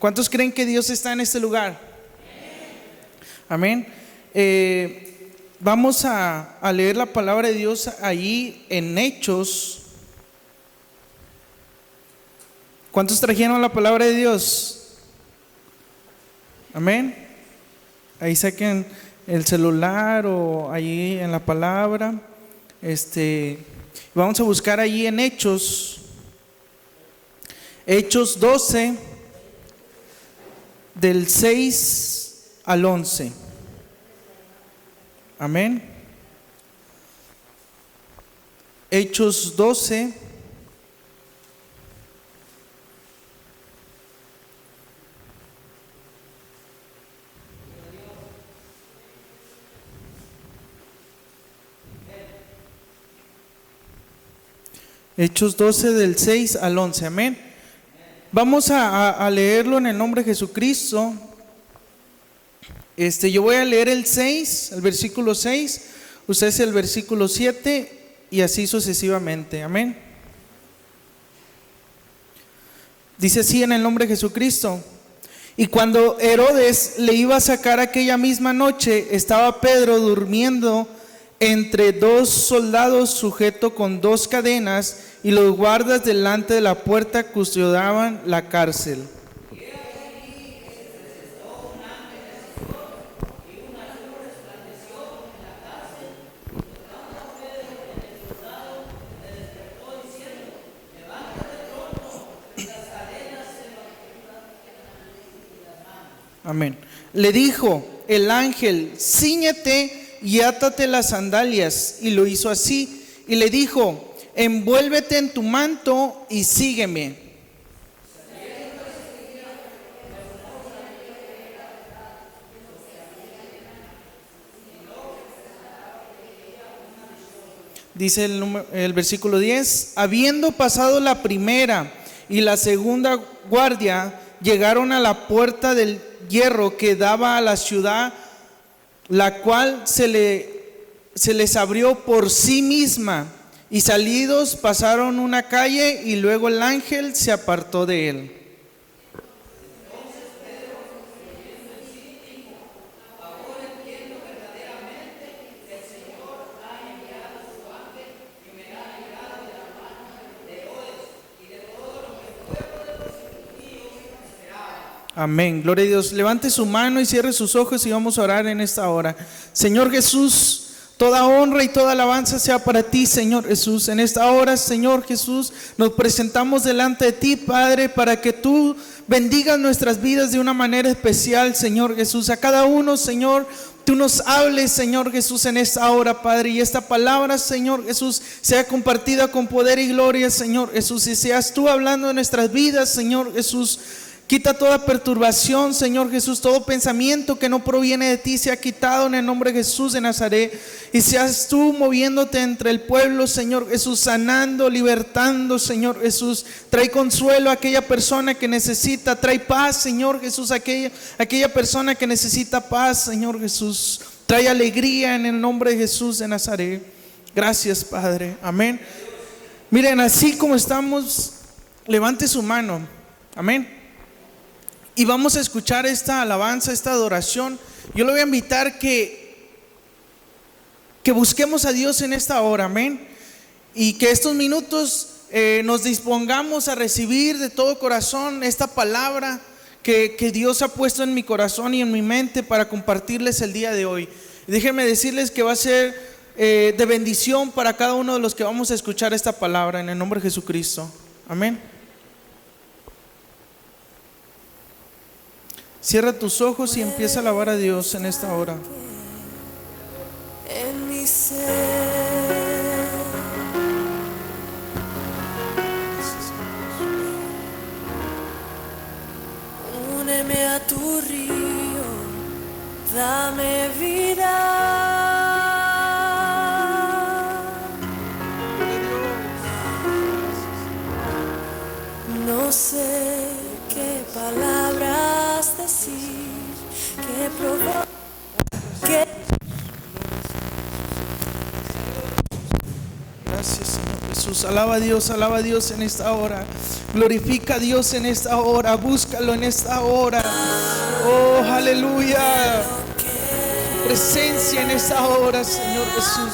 ¿Cuántos creen que Dios está en este lugar? Amén. Vamos a leer la palabra de Dios ahí en Hechos. ¿Cuántos trajeron la palabra de Dios? Amén. Ahí saquen el celular o ahí en la palabra. Vamos a buscar ahí en Hechos 12, del 6 al 11. Amén. Hechos 12. Hechos 12 del 6 al 11, amén. Vamos a leerlo en el nombre de Jesucristo. Yo voy a leer el 6, el versículo 6, ustedes el versículo 7 y así sucesivamente, amén. Dice así en el nombre de Jesucristo: y cuando Herodes le iba a sacar aquella misma noche, estaba Pedro durmiendo entre dos soldados sujeto con dos cadenas, y los guardas delante de la puerta custodiaban la cárcel. Amén. Le dijo el ángel: cíñete y átate las sandalias. Y lo hizo así. Y le dijo: envuélvete en tu manto y sígueme. Dice el versículo 10: habiendo pasado la primera y la segunda guardia, llegaron a la puerta del hierro que daba a la ciudad, la cual se les abrió por sí misma, y salidos pasaron una calle, y luego el ángel se apartó de él. Amén, gloria a Dios. Levante su mano y cierre sus ojos y vamos a orar en esta hora. Señor Jesús, toda honra y toda alabanza sea para ti, Señor Jesús. En esta hora, Señor Jesús, nos presentamos delante de ti, Padre, para que tú bendigas nuestras vidas de una manera especial, Señor Jesús. A cada uno, Señor, tú nos hables, Señor Jesús, en esta hora, Padre, y esta palabra, Señor Jesús, sea compartida con poder y gloria, Señor Jesús, y seas tú hablando en nuestras vidas, Señor Jesús. Quita toda perturbación, Señor Jesús, todo pensamiento que no proviene de ti sea quitado en el nombre de Jesús de Nazaret, y seas tú moviéndote entre el pueblo, Señor Jesús, sanando, libertando, Señor Jesús. Trae consuelo a aquella persona que necesita, trae paz, Señor Jesús, a aquella persona que necesita paz, Señor Jesús. Trae alegría en el nombre de Jesús de Nazaret. Gracias, Padre, amén. Miren, así como estamos, levante su mano, amén. Y vamos a escuchar esta alabanza, esta adoración. Yo le voy a invitar que busquemos a Dios en esta hora, amén. Y que estos minutos nos dispongamos a recibir de todo corazón esta palabra que Dios ha puesto en mi corazón y en mi mente para compartirles el día de hoy. Y déjenme decirles que va a ser de bendición para cada uno de los que vamos a escuchar esta palabra en el nombre de Jesucristo, amén. Cierra tus ojos y empieza a alabar a Dios en esta hora. En mi ser, úneme a tu río, dame vida. No sé qué palabras decir, qué provocar, qué... Gracias, Señor Jesús. Alaba a Dios en esta hora. Glorifica a Dios en esta hora. Búscalo en esta hora. Oh, aleluya. Presencia en esta hora, Señor Jesús.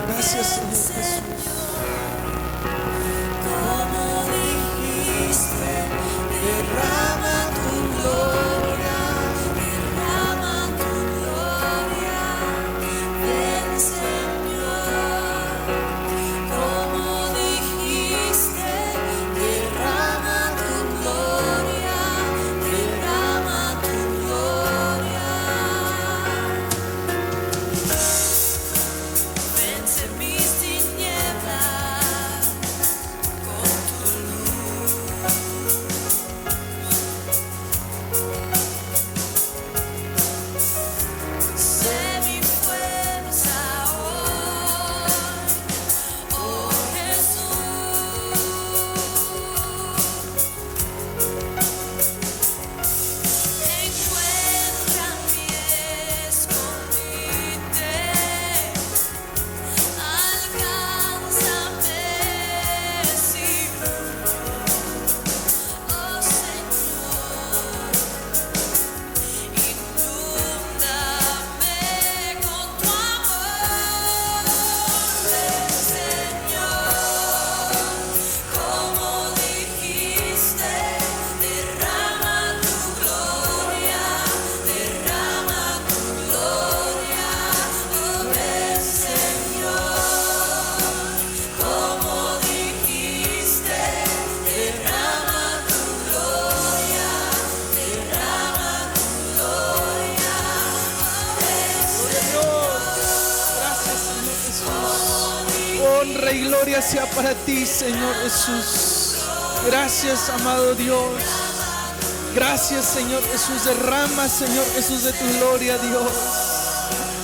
Gracias, Señor Jesús. Como dijiste, derrama tu gloria, ven Señor. Como dijiste, derrama tu gloria, derrama tu gloria. Vence mis tinieblas con tu luz. Sé mi fuerza hoy, oh Jesús. Encuentra mi escondite. Alcánzame, Señor, oh Señor, inúndame con tu amor, Señor, como dijiste, derrama tu gloria, oh Señor. Como dijiste, derrama tu gloria, Gracias, Señor Jesús. Honra y gloria sea para ti, Señor Jesús. Gracias, amado Dios. Gracias, Señor Jesús. Derrama, Señor Jesús, de tu gloria, Dios.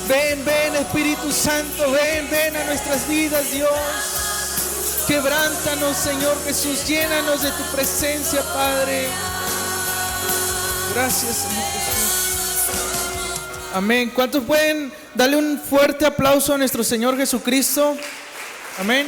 Ven, ven, Espíritu Santo. Ven, ven a nuestras vidas, Dios. Quebrántanos, Señor Jesús. Llénanos de tu presencia, Padre. Gracias, Señor Jesús. Amén. ¿Cuántos pueden darle un fuerte aplauso a nuestro Señor Jesucristo? Amén.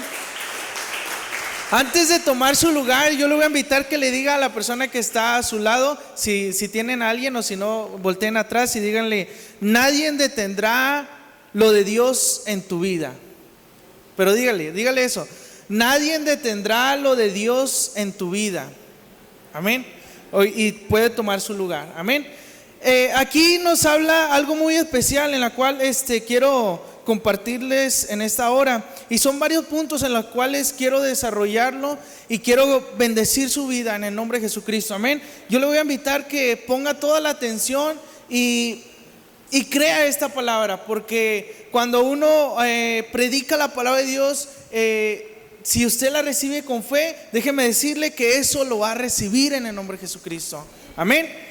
Antes de tomar su lugar, yo le voy a invitar que le diga a la persona que está a su lado, si tienen a alguien o si no, volteen atrás y díganle: nadie detendrá lo de Dios en tu vida. Pero dígale eso: nadie detendrá lo de Dios en tu vida. Amén. Y puede tomar su lugar. Amén. Aquí nos habla algo muy especial en la cual quiero compartirles en esta hora, y son varios puntos en los cuales quiero desarrollarlo y quiero bendecir su vida en el nombre de Jesucristo. Amén. Yo le voy a invitar que ponga toda la atención y crea esta palabra, porque cuando uno predica la palabra de Dios, si usted la recibe con fe, déjeme decirle que eso lo va a recibir en el nombre de Jesucristo. Amén.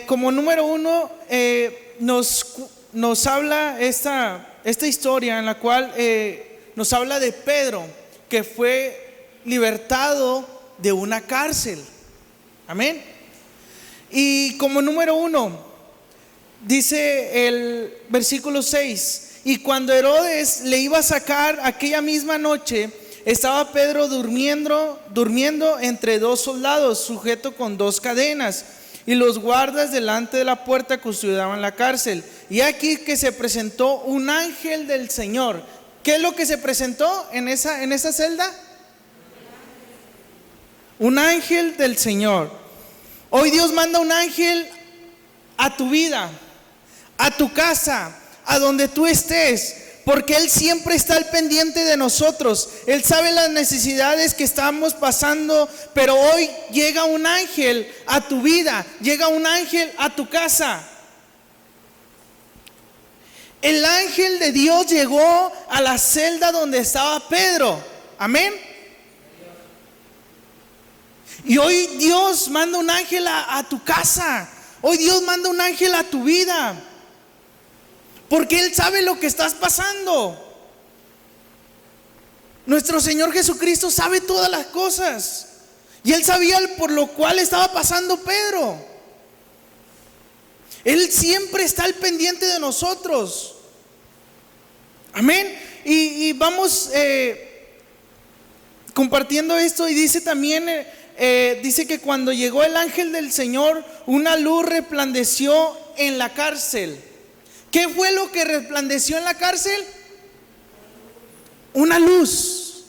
Como número uno, nos habla esta historia en la cual nos habla de Pedro, que fue libertado de una cárcel. Amén. Y como número uno, dice el versículo 6: y cuando Herodes le iba a sacar aquella misma noche, estaba Pedro durmiendo entre dos soldados, sujeto con dos cadenas, y los guardas delante de la puerta custodiaban la cárcel. Y aquí que se presentó un ángel del Señor. ¿Qué es lo que se presentó en esa celda? Un ángel del Señor. Hoy Dios manda un ángel a tu vida, a tu casa, a donde tú estés, porque Él siempre está al pendiente de nosotros. Él sabe las necesidades que estamos pasando, pero hoy llega un ángel a tu vida, llega un ángel a tu casa. El ángel de Dios llegó a la celda donde estaba Pedro. Amén. Y hoy Dios manda un ángel a tu casa. Hoy Dios manda un ángel a tu vida, porque Él sabe lo que estás pasando. Nuestro Señor Jesucristo sabe todas las cosas, y Él sabía por lo cual estaba pasando Pedro. Él siempre está al pendiente de nosotros. Amén. Y vamos compartiendo esto y dice también, dice que cuando llegó el ángel del Señor, una luz resplandeció en la cárcel. ¿Qué fue lo que resplandeció en la cárcel? Una luz.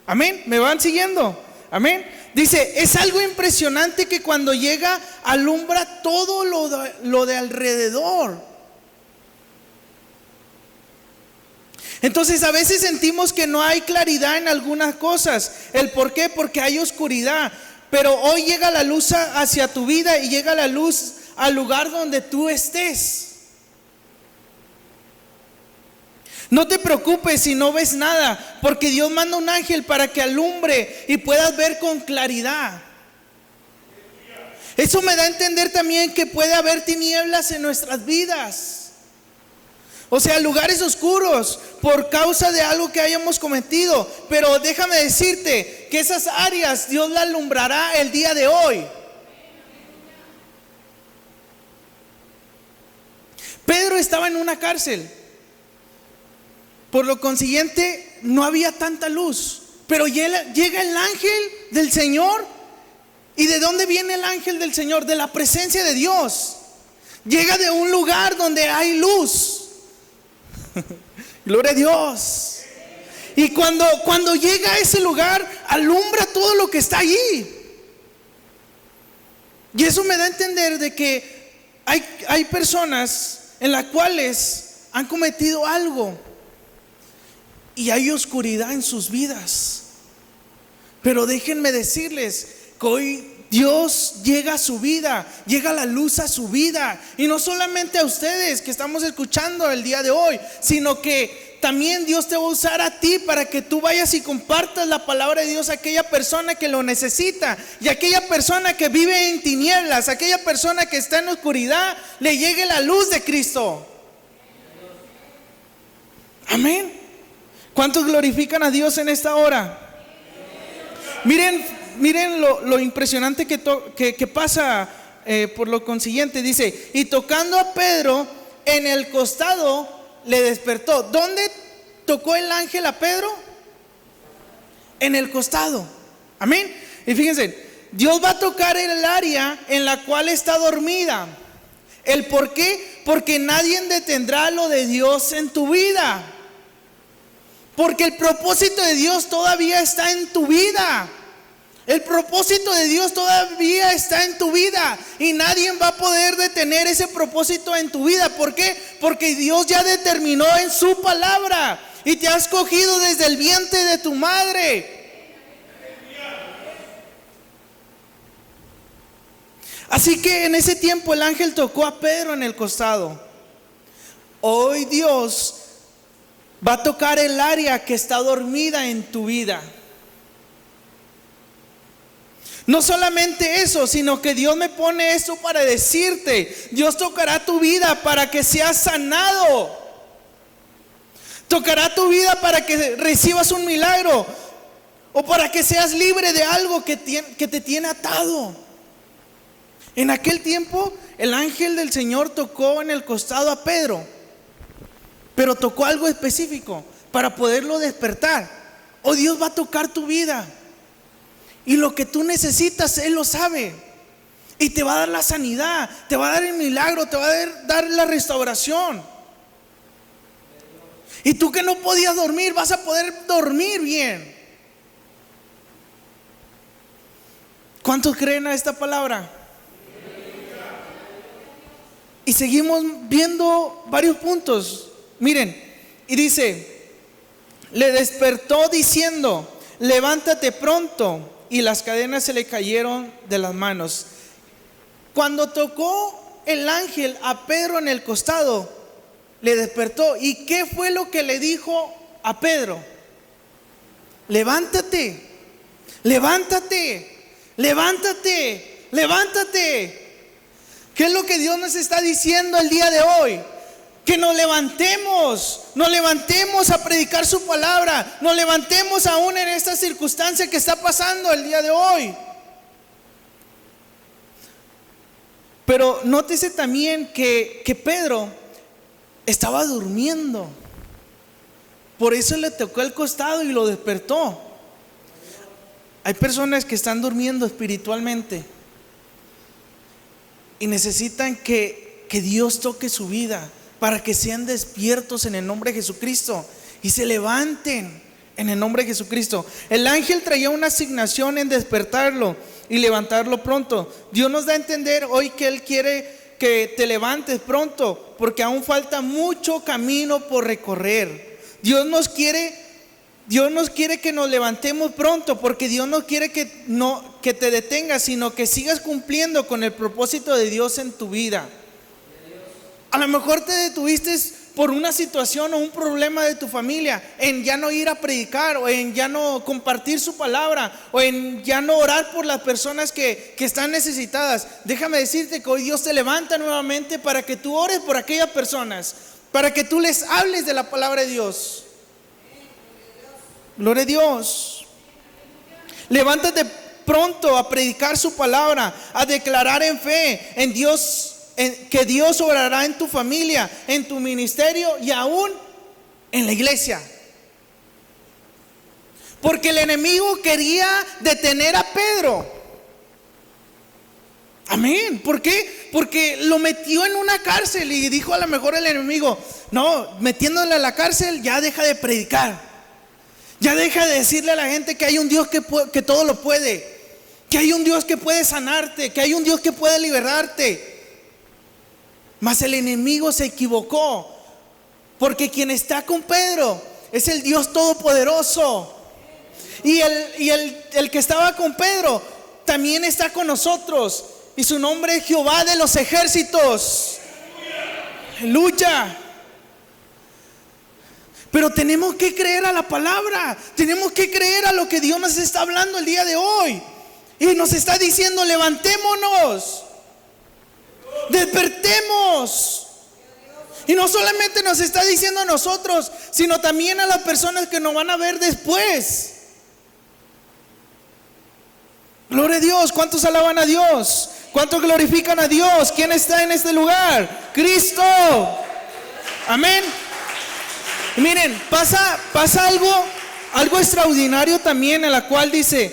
Amén. ¿Me van siguiendo? Amén. Dice, es algo impresionante que cuando llega alumbra todo lo de alrededor. Entonces a veces sentimos que no hay claridad en algunas cosas. ¿El por qué? Porque hay oscuridad. Pero hoy llega la luz hacia tu vida y llega la luz al lugar donde tú estés. No te preocupes si no ves nada, porque Dios manda un ángel para que alumbre y puedas ver con claridad. Eso me da a entender también que puede haber tinieblas en nuestras vidas. O sea, lugares oscuros por causa de algo que hayamos cometido. Pero déjame decirte que esas áreas Dios las alumbrará el día de hoy. Pedro estaba en una cárcel. Por lo consiguiente, no había tanta luz. Pero llega el ángel del Señor. ¿Y de dónde viene el ángel del Señor? De la presencia de Dios. Llega de un lugar donde hay luz. Gloria a Dios. Y cuando llega a ese lugar, alumbra todo lo que está allí. Y eso me da a entender de que hay personas en las cuales han cometido algo y hay oscuridad en sus vidas. Pero déjenme decirles que hoy Dios llega a su vida, llega la luz a su vida. Y no solamente a ustedes que estamos escuchando el día de hoy, sino que también Dios te va a usar a ti para que tú vayas y compartas la palabra de Dios a aquella persona que lo necesita. Y a aquella persona que vive en tinieblas, a aquella persona que está en oscuridad, le llegue la luz de Cristo. Amén. ¿Cuántos glorifican a Dios en esta hora? Miren lo impresionante que pasa por lo consiguiente. Dice, y tocando a Pedro en el costado, le despertó. ¿Dónde tocó el ángel a Pedro? En el costado. Amén. Y fíjense, Dios va a tocar el área en la cual está dormida. ¿El por qué? Porque nadie detendrá lo de Dios en tu vida. Porque el propósito de Dios todavía está en tu vida. El propósito de Dios todavía está en tu vida. Y nadie va a poder detener ese propósito en tu vida. ¿Por qué? Porque Dios ya determinó en su palabra. Y te ha escogido desde el vientre de tu madre. Así que en ese tiempo el ángel tocó a Pedro en el costado. Hoy Dios va a tocar el área que está dormida en tu vida. No solamente eso, sino que Dios me pone esto para decirte, Dios tocará tu vida para que seas sanado. Tocará tu vida para que recibas un milagro o para que seas libre de algo que te tiene atado. En aquel tiempo el ángel del Señor tocó en el costado a Pedro, pero tocó algo específico para poderlo despertar. Oh, Dios va a tocar tu vida. Y lo que tú necesitas, Él lo sabe. Y te va a dar la sanidad, te va a dar el milagro, te va a dar la restauración. Y tú que no podías dormir, vas a poder dormir bien. ¿Cuántos creen a esta palabra? Y seguimos viendo varios puntos. Miren, y dice, le despertó diciendo, levántate pronto. Y las cadenas se le cayeron de las manos. Cuando tocó el ángel a Pedro en el costado, le despertó. ¿Y qué fue lo que le dijo a Pedro? Levántate, levántate, levántate, levántate. ¿Qué es lo que Dios nos está diciendo el día de hoy? Que nos levantemos a predicar su palabra, nos levantemos aún en esta circunstancia que está pasando el día de hoy. Pero nótese también que Pedro estaba durmiendo. Por eso le tocó el costado y lo despertó. Hay personas que están durmiendo espiritualmente y necesitan que Dios toque su vida para que sean despiertos en el nombre de Jesucristo y se levanten en el nombre de Jesucristo. El ángel traía una asignación en despertarlo y levantarlo pronto. Dios nos da a entender hoy que Él quiere que te levantes pronto, porque aún falta mucho camino por recorrer. Dios nos quiere que nos levantemos pronto, porque Dios no quiere que te detengas, sino que sigas cumpliendo con el propósito de Dios en tu vida. A lo mejor te detuviste por una situación o un problema de tu familia, en ya no ir a predicar, o en ya no compartir su palabra, o en ya no orar por las personas que están necesitadas. Déjame decirte que hoy Dios te levanta nuevamente para que tú ores por aquellas personas, para que tú les hables de la palabra de Dios. Gloria a Dios. Levántate pronto a predicar su palabra, a declarar en fe en Dios, que Dios obrará en tu familia, en tu ministerio y aún en la iglesia. Porque el enemigo quería detener a Pedro. Amén. ¿Por qué? Porque lo metió en una cárcel y dijo a lo mejor el enemigo: no, metiéndole a la cárcel ya deja de predicar. Ya deja de decirle a la gente que hay un Dios que todo lo puede, que hay un Dios que puede sanarte, que hay un Dios que puede liberarte. Mas el enemigo se equivocó, porque quien está con Pedro es el Dios Todopoderoso. Y el que estaba con Pedro también está con nosotros, y su nombre es Jehová de los ejércitos. Aleluya. Pero tenemos que creer a la palabra, tenemos que creer a lo que Dios nos está hablando el día de hoy. Y nos está diciendo: levantémonos, despertemos. Y no solamente nos está diciendo a nosotros, sino también a las personas que nos van a ver después. Gloria a Dios. ¿Cuántos alaban a Dios? ¿Cuántos glorifican a Dios? ¿Quién está en este lugar? Cristo. Amén. Y miren, pasa algo extraordinario también, en la cual dice: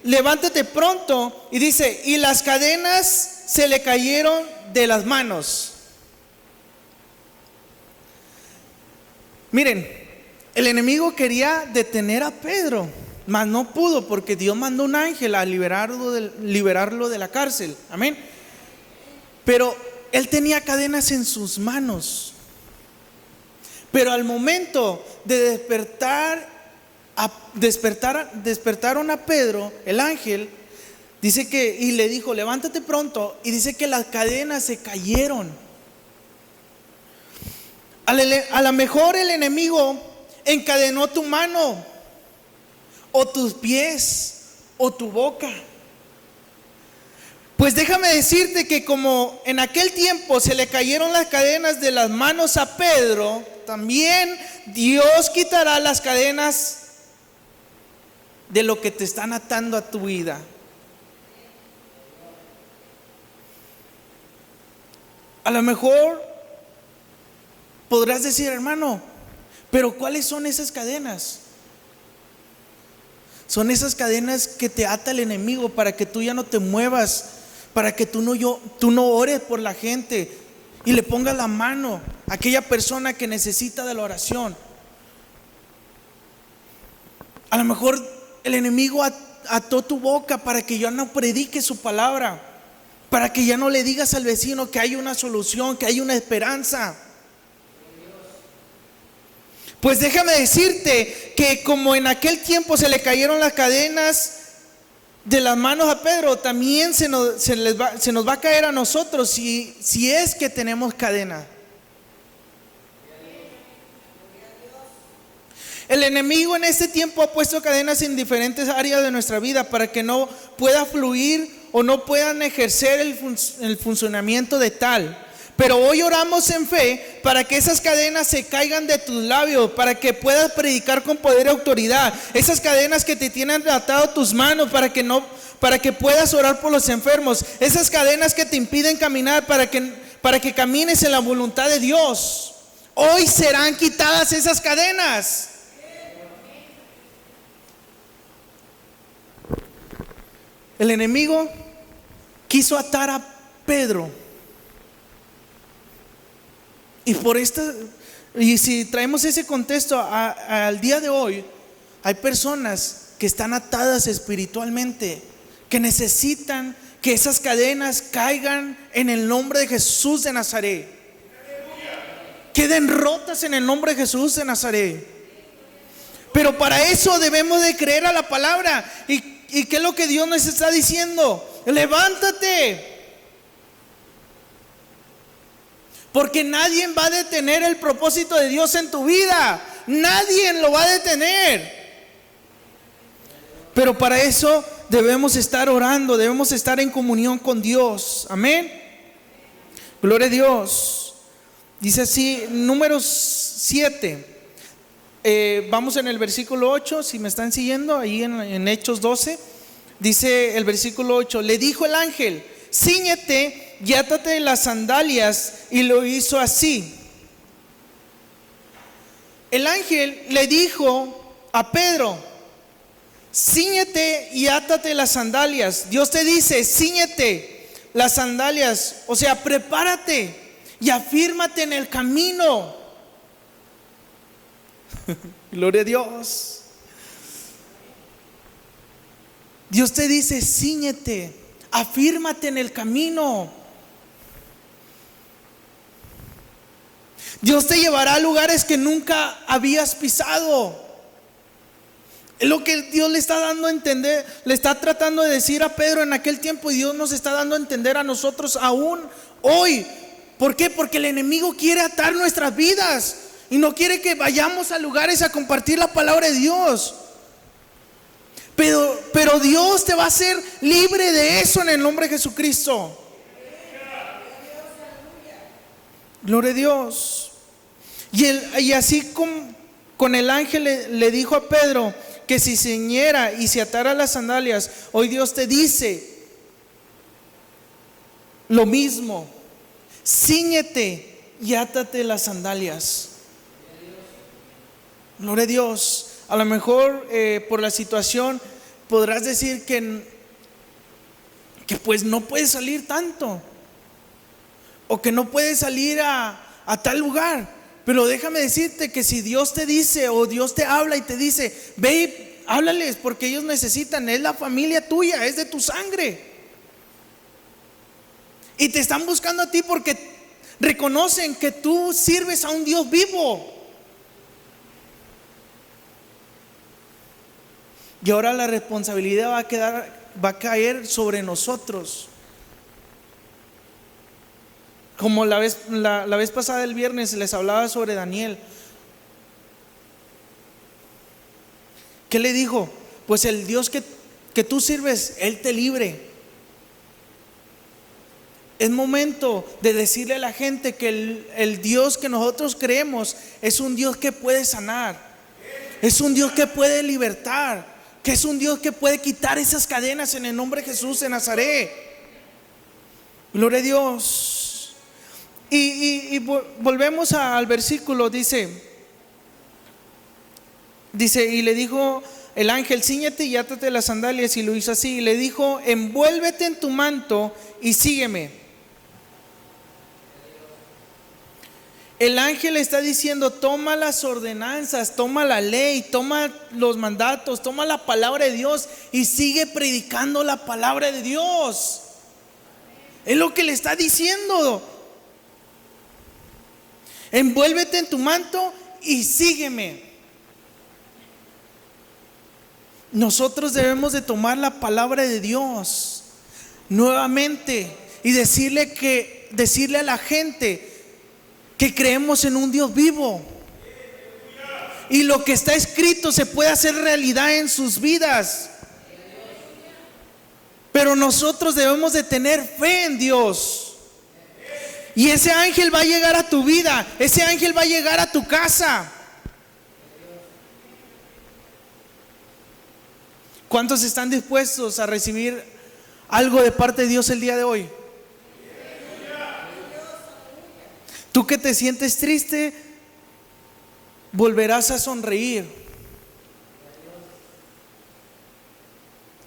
levántate pronto. Y dice: y las cadenas se le cayeron de las manos. Miren, el enemigo quería detener a Pedro, mas no pudo, porque Dios mandó un ángel a liberarlo de la cárcel. Amén. Pero él tenía cadenas en sus manos. Pero al momento de despertaron a Pedro, el ángel, dice que, y le dijo: levántate pronto. Y dice que las cadenas se cayeron. A lo mejor el enemigo encadenó tu mano, o tus pies, o tu boca. Pues déjame decirte que como en aquel tiempo se le cayeron las cadenas de las manos a Pedro, también Dios quitará las cadenas de lo que te están atando a tu vida. A lo mejor podrás decir: hermano, pero ¿cuáles son esas cadenas? Son esas cadenas que te ata el enemigo para que tú ya no te muevas, para que tú no ores por la gente y le pongas la mano a aquella persona que necesita de la oración. A lo mejor el enemigo ató tu boca para que ya no prediques su palabra, para que ya no le digas al vecino que hay una solución, que hay una esperanza. Pues déjame decirte que como en aquel tiempo se le cayeron las cadenas de las manos a Pedro, también se nos va a caer a nosotros si es que tenemos cadena. El enemigo en este tiempo ha puesto cadenas en diferentes áreas de nuestra vida para que no pueda fluir o no puedan ejercer el funcionamiento de tal. Pero hoy oramos en fe para que esas cadenas se caigan de tus labios, para que puedas predicar con poder y autoridad. Esas cadenas que te tienen atado tus manos para que puedas orar por los enfermos. Esas cadenas que te impiden caminar para que camines en la voluntad de Dios. Hoy serán quitadas esas cadenas. El enemigo quiso atar a Pedro. Y si traemos ese contexto al día de hoy, hay personas que están atadas espiritualmente, que necesitan que esas cadenas caigan en el nombre de Jesús de Nazaret. Queden rotas en el nombre de Jesús de Nazaret. Pero para eso debemos de creer a la palabra. ¿Y qué es lo que Dios nos está diciendo? Levántate. Porque nadie va a detener el propósito de Dios en tu vida. Nadie lo va a detener. Pero para eso debemos estar orando, debemos estar en comunión con Dios. Amén. Gloria a Dios. Dice así, Números 7. Vamos en el versículo 8, si me están siguiendo, ahí en Hechos 12. Dice el versículo 8: le dijo el ángel, cíñete y átate las sandalias, y lo hizo así. El ángel le dijo a Pedro, cíñete y átate las sandalias. Dios te dice, cíñete las sandalias, o sea, prepárate y afírmate en el camino. Gloria a Dios. Dios te dice, cíñete, afírmate en el camino. Dios te llevará a lugares que nunca habías pisado. Es lo que Dios le está dando a entender, le está tratando de decir a Pedro en aquel tiempo, y Dios nos está dando a entender a nosotros aún hoy. ¿Por qué? Porque el enemigo quiere atar nuestras vidas y no quiere que vayamos a lugares a compartir la palabra de Dios. Pero Dios te va a hacer libre de eso en el nombre de Jesucristo. Gloria a Dios. Y así con el ángel le dijo a Pedro que si ciñera y se atara las sandalias, hoy Dios te dice lo mismo: cíñete y átate las sandalias. Gloria a Dios. A lo mejor por la situación podrás decir que pues no puedes salir tanto, o que no puedes salir a tal lugar. Pero déjame decirte que si Dios te dice, o Dios te habla y te dice, ve y háblales, porque ellos necesitan, es la familia tuya, es de tu sangre, y te están buscando a ti porque reconocen que tú sirves a un Dios vivo. Y ahora la responsabilidad va a caer sobre nosotros. Como la vez pasada, el viernes, les hablaba sobre Daniel. ¿Qué le dijo? Pues el Dios que tú sirves, Él te libre. Es momento de decirle a la gente que el Dios que nosotros creemos es un Dios que puede sanar, es un Dios que puede libertar, que es un Dios que puede quitar esas cadenas en el nombre de Jesús de Nazaret. Gloria a Dios. Y volvemos al versículo. Dice, y le dijo el ángel, cíñete y átate las sandalias, y lo hizo así. Y le dijo, envuélvete en tu manto y sígueme. El ángel está diciendo, toma las ordenanzas, toma la ley, toma los mandatos, toma la palabra de Dios y sigue predicando la palabra de Dios. Es lo que le está diciendo. Envuélvete en tu manto y sígueme. Nosotros debemos de tomar la palabra de Dios nuevamente y decirle a la gente que creemos en un Dios vivo, y lo que está escrito se puede hacer realidad en sus vidas. Pero nosotros debemos de tener fe en Dios, y ese ángel va a llegar a tu vida, ese ángel va a llegar a tu casa. ¿Cuántos están dispuestos a recibir algo de parte de Dios el día de hoy? Tú que te sientes triste, volverás a sonreír.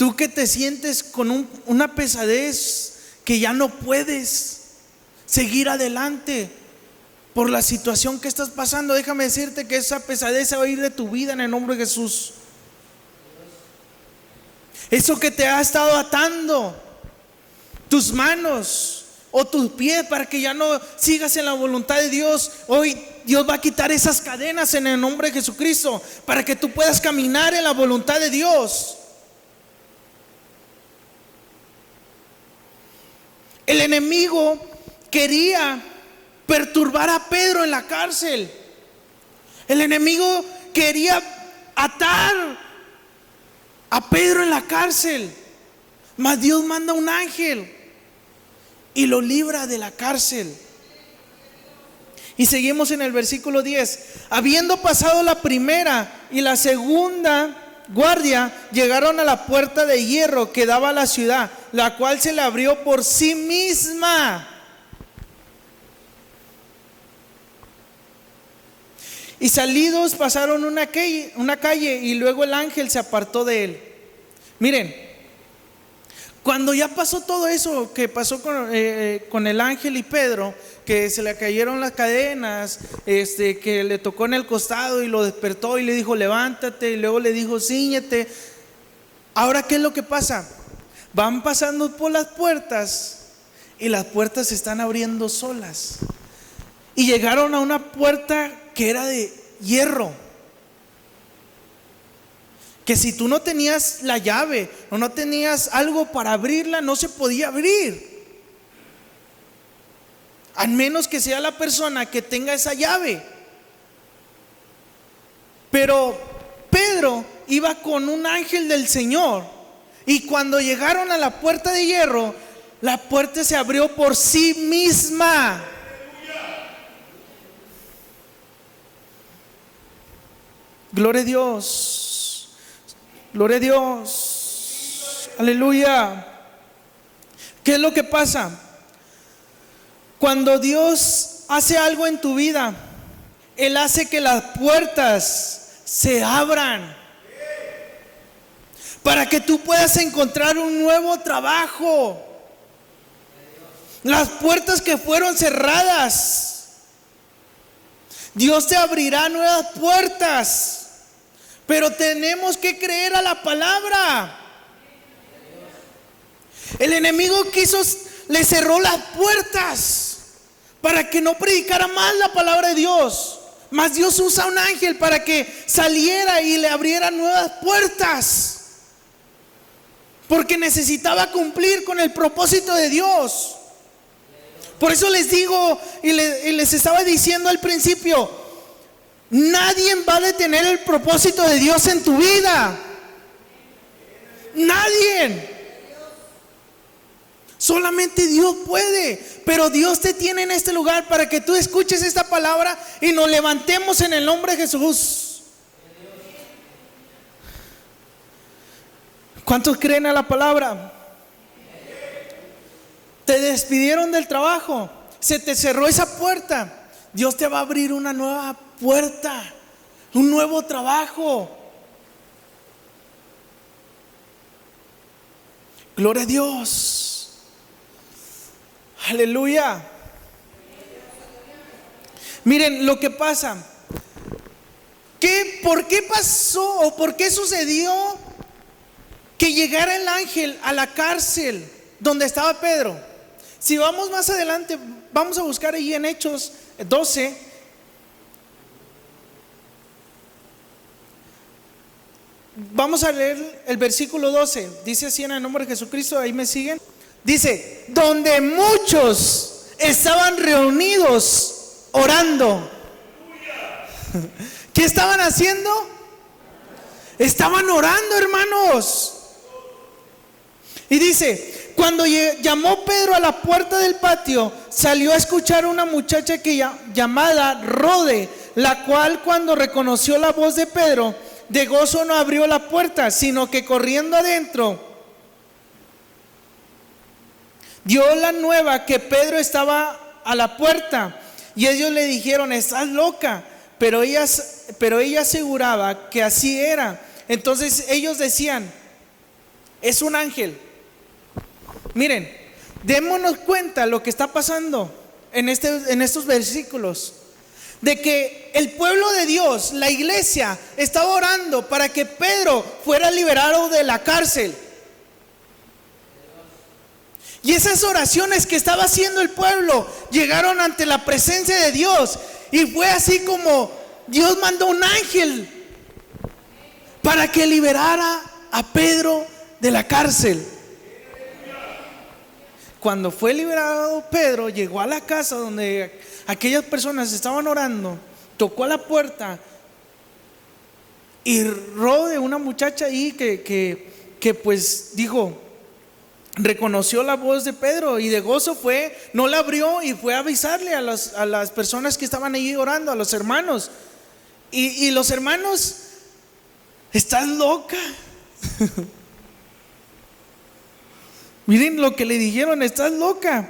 Tú que te sientes con una pesadez, que ya no puedes seguir adelante por la situación que estás pasando, déjame decirte que esa pesadez se va a ir de tu vida en el nombre de Jesús. Eso que te ha estado atando tus manos o tus pies para que ya no sigas en la voluntad de Dios, hoy Dios va a quitar esas cadenas en el nombre de Jesucristo para que tú puedas caminar en la voluntad de Dios. El enemigo quería perturbar a Pedro en la cárcel. El enemigo quería atar a Pedro en la cárcel, mas Dios manda un ángel y lo libra de la cárcel. Y seguimos en el versículo 10. Habiendo pasado la primera y la segunda guardia, llegaron a la puerta de hierro que daba a la ciudad, la cual se le abrió por sí misma. Y salidos pasaron una calle y luego el ángel se apartó de él. Miren, cuando ya pasó todo eso que pasó con el ángel y Pedro, que se le cayeron las cadenas, que le tocó en el costado y lo despertó y le dijo levántate, y luego le dijo cíñete. Ahora, ¿qué es lo que pasa? Van pasando por las puertas y las puertas se están abriendo solas. Y llegaron a una puerta que era de hierro, que si tú no tenías la llave o no tenías algo para abrirla, no se podía abrir, al menos que sea la persona que tenga esa llave. Pero Pedro iba con un ángel del Señor, y cuando llegaron a la puerta de hierro, la puerta se abrió por sí misma. Gloria a Dios, gloria a Dios, aleluya. ¿Qué es lo que pasa? Cuando Dios hace algo en tu vida, Él hace que las puertas se abran para que tú puedas encontrar un nuevo trabajo. Las puertas que fueron cerradas, Dios te abrirá nuevas puertas. Pero tenemos que creer a la palabra. El enemigo le cerró las puertas para que no predicara más la palabra de Dios. Mas Dios usa un ángel para que saliera y le abriera nuevas puertas, porque necesitaba cumplir con el propósito de Dios. Por eso les digo y les estaba diciendo al principio, nadie va a detener el propósito de Dios en tu vida. Nadie. Solamente Dios puede. Pero Dios te tiene en este lugar para que tú escuches esta palabra y nos levantemos en el nombre de Jesús. ¿Cuántos creen a la palabra? Te despidieron del trabajo, se te cerró esa puerta. Dios te va a abrir una nueva puerta, un nuevo trabajo. Gloria a Dios, aleluya. Miren lo que pasa. ¿Por qué pasó o por qué sucedió que llegara el ángel a la cárcel donde estaba Pedro? Si vamos más adelante, vamos a buscar ahí en Hechos 12. Vamos a leer el versículo 12. Dice así en el nombre de Jesucristo, ahí me siguen. Dice, donde muchos estaban reunidos orando. ¿Qué estaban haciendo? Estaban orando, hermanos. Y dice, cuando llamó Pedro a la puerta del patio, salió a escuchar a una muchacha llamada Rode, la cual cuando reconoció la voz de Pedro, de gozo no abrió la puerta, sino que corriendo adentro, dio la nueva que Pedro estaba a la puerta. Y ellos le dijeron, estás loca. Pero ella aseguraba que así era. Entonces ellos decían, es un ángel. Miren, démonos cuenta lo que está pasando en estos versículos, de que el pueblo de Dios, la iglesia, estaba orando para que Pedro fuera liberado de la cárcel. Y esas oraciones que estaba haciendo el pueblo llegaron ante la presencia de Dios, y fue así como Dios mandó un ángel para que liberara a Pedro de la cárcel. Cuando fue liberado Pedro, llegó a la casa donde aquellas personas estaban orando, tocó a la puerta y rodeó de una muchacha ahí que pues dijo, reconoció la voz de Pedro, y de gozo fue, no la abrió y fue a avisarle a las personas que estaban ahí orando, a los hermanos. Y los hermanos, ¿estás loca? Miren lo que le dijeron, estás loca.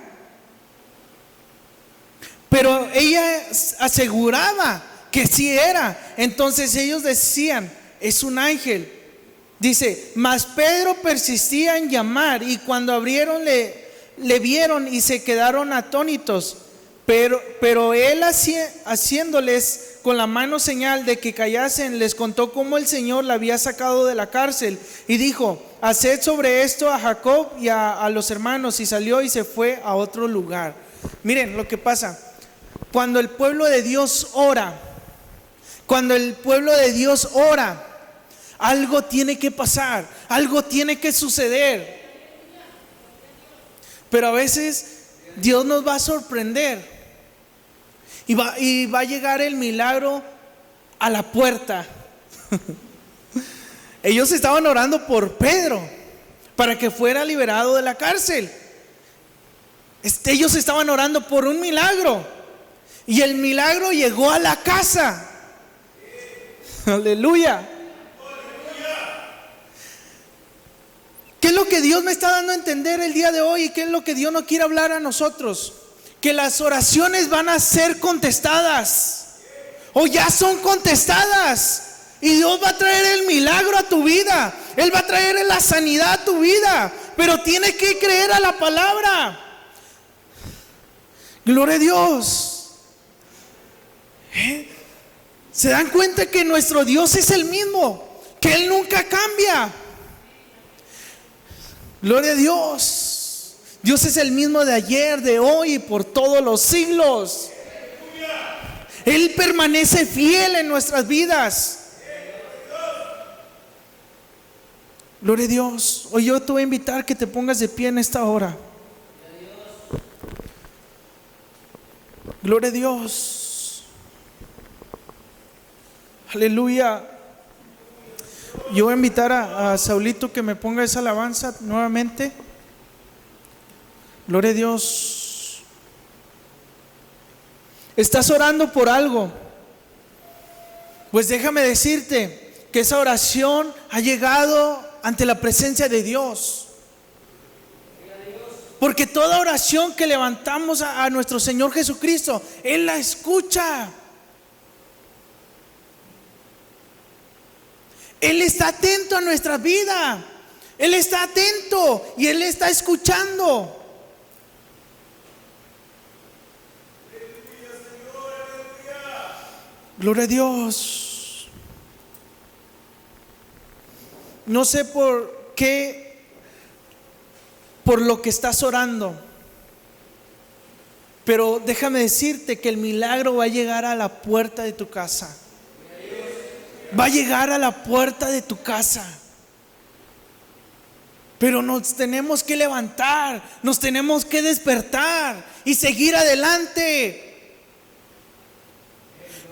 Pero ella aseguraba que sí era. Entonces ellos decían, es un ángel. Dice, mas Pedro persistía en llamar, y cuando abrieron le vieron y se quedaron atónitos. Pero él haciéndoles con la mano señal de que callasen, les contó cómo el Señor la había sacado de la cárcel, y dijo, haced sobre esto a Jacob y a los hermanos, y salió y se fue a otro lugar. Miren lo que pasa cuando el pueblo de Dios ora. Cuando el pueblo de Dios ora, algo tiene que pasar, algo tiene que suceder. Pero a veces Dios nos va a sorprender, y va a llegar el milagro a la puerta. Ellos estaban orando por Pedro para que fuera liberado de la cárcel. Ellos estaban orando por un milagro, y el milagro llegó a la casa. Aleluya. ¿Qué es lo que Dios me está dando a entender el día de hoy? ¿Y qué es lo que Dios no quiere hablar a nosotros? Que las oraciones van a ser contestadas, o ya son contestadas, y Dios va a traer el milagro a tu vida. Él va a traer la sanidad a tu vida, pero tienes que creer a la palabra. Gloria a Dios. ¿Se dan cuenta que nuestro Dios es el mismo? Que Él nunca cambia. Gloria a Dios. Dios es el mismo de ayer, de hoy y por todos los siglos. Él permanece fiel en nuestras vidas. Gloria a Dios. Hoy yo te voy a invitar que te pongas de pie en esta hora. Gloria a Dios. Aleluya. Yo voy a invitar a Saulito que me ponga esa alabanza nuevamente. Gloria a Dios. ¿Estás orando por algo? Pues déjame decirte que esa oración ha llegado ante la presencia de Dios. Porque toda oración que levantamos a nuestro Señor Jesucristo, Él la escucha. Él está atento a nuestra vida. Él está atento y Él está escuchando. Gloria a Dios. No sé por qué, por lo que estás orando, pero déjame decirte que el milagro va a llegar a la puerta de tu casa. Va a llegar a la puerta de tu casa. Pero nos tenemos que levantar, nos tenemos que despertar y seguir adelante.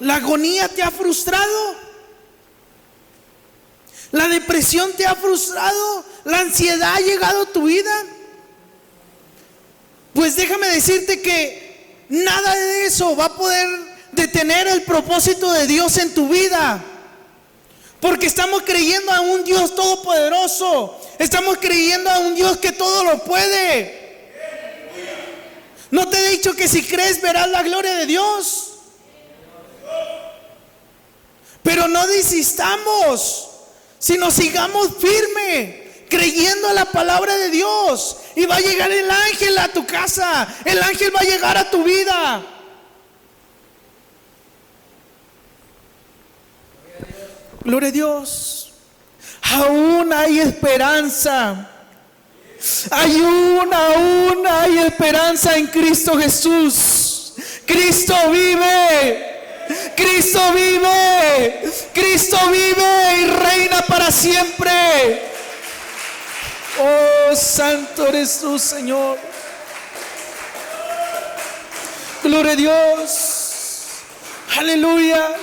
¿La agonía te ha frustrado? ¿La depresión te ha frustrado? ¿La ansiedad ha llegado a tu vida? Pues déjame decirte que nada de eso va a poder detener el propósito de Dios en tu vida. Porque estamos creyendo a un Dios todopoderoso. Estamos creyendo a un Dios que todo lo puede. ¿No te he dicho que si crees verás la gloria de Dios? Pero no desistamos, sino sigamos firme, creyendo a la palabra de Dios. Y va a llegar el ángel a tu casa. El ángel va a llegar a tu vida. Gloria a Dios. Aún hay esperanza. Aún hay esperanza en Cristo Jesús. Cristo vive. Cristo vive. Cristo vive y reina para siempre. Oh, santo eres tú, Señor. Gloria a Dios. Aleluya.